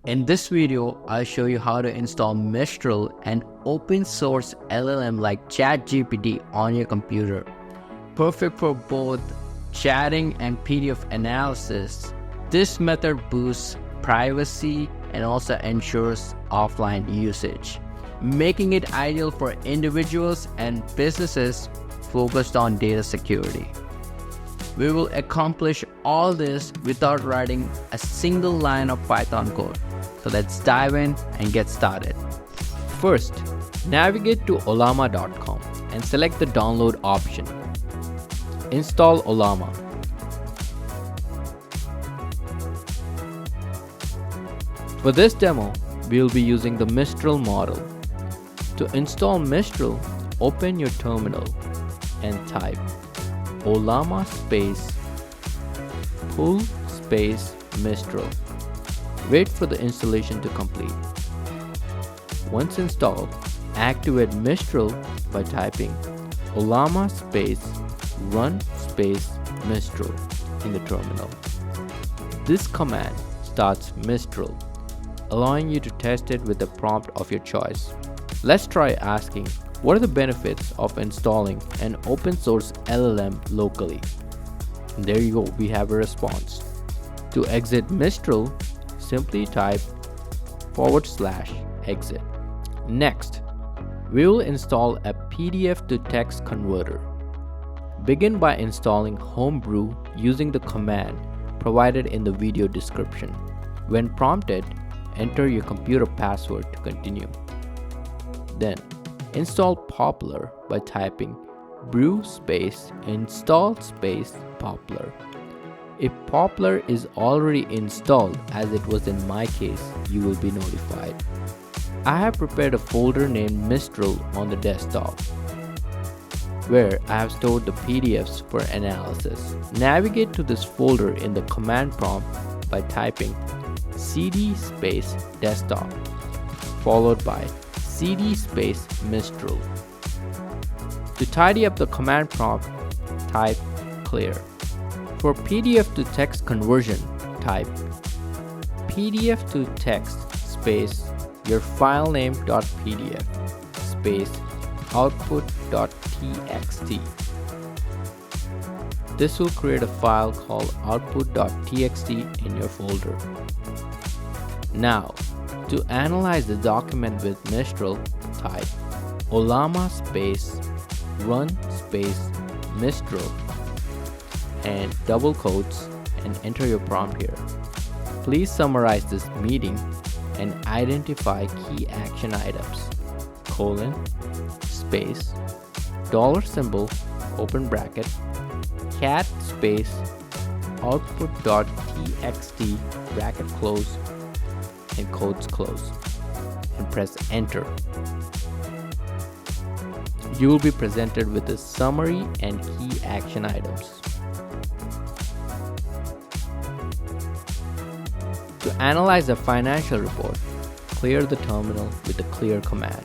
In this video, I'll show you how to install Mistral, an open source LLM like ChatGPT on your computer. Perfect for both chatting and PDF analysis. This method boosts privacy and also ensures offline usage, making it ideal for individuals and businesses focused on data security. We will accomplish all this without writing a single line of Python code. So let's dive in and get started. First, navigate to ollama.com and select the download option. Install Ollama. For this demo, we will be using the Mistral model. To install Mistral, open your terminal and type Ollama space pull space Mistral. Wait for the installation to complete. Once installed, activate Mistral by typing Ollama space run space Mistral in the terminal. This command starts Mistral, allowing you to test it with the prompt of your choice. Let's try asking, what are the benefits of installing an open source LLM locally? And there you go, we have a response. To exit Mistral, simply type /exit. Next, we will install a PDF to text converter. Begin by installing Homebrew using the command provided in the video description. When prompted, enter your computer password to continue. Then, install Poppler by typing brew space install space Poppler. If Poppler is already installed, as it was in my case, you will be notified. I have prepared a folder named Mistral on the desktop, where I have stored the PDFs for analysis. Navigate to this folder in the command prompt by typing cd space desktop, followed by cd space Mistral. To tidy up the command prompt, type clear. For PDF to text conversion, type pdf to text space yourfile.pdf space output.txt. This will create a file called output.txt in your folder. Now, to analyze the document with Mistral, type Ollama space run space Mistral and double quotes and enter your prompt here. Please summarize this meeting and identify key action items: space $symbol open bracket cat space output.txt bracket close and quotes close, and press enter. You will be presented with a summary and key action items. To analyze a financial report, clear the terminal with the clear command.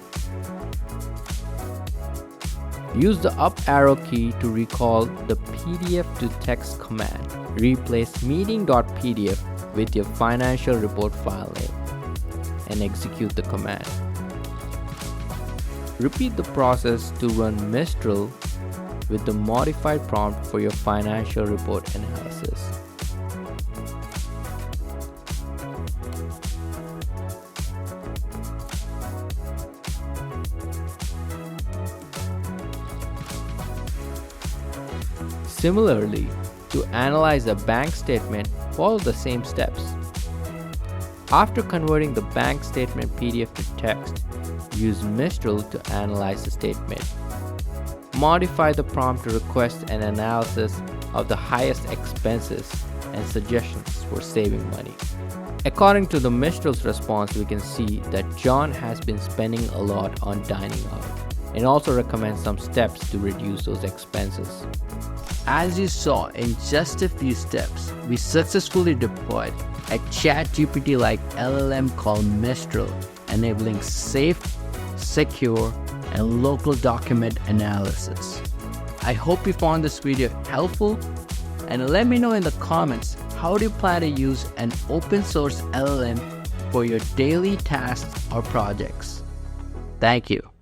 Use the up arrow key to recall the PDF to text command. Replace meeting.pdf with your financial report file name and execute the command. Repeat the process to run Mistral with the modified prompt for your financial report analysis. Similarly, to analyze a bank statement, follow the same steps. After converting the bank statement PDF to text, use Mistral to analyze the statement. Modify the prompt to request an analysis of the highest expenses and suggestions for saving money. According to the Mistral's response, we can see that John has been spending a lot on dining out and also recommends some steps to reduce those expenses. As you saw in just a few steps, we successfully deployed a ChatGPT-like LLM called Mistral, enabling safe, secure, and local document analysis. I hope you found this video helpful, and let me know in the comments, how do you plan to use an open source LLM for your daily tasks or projects. Thank you.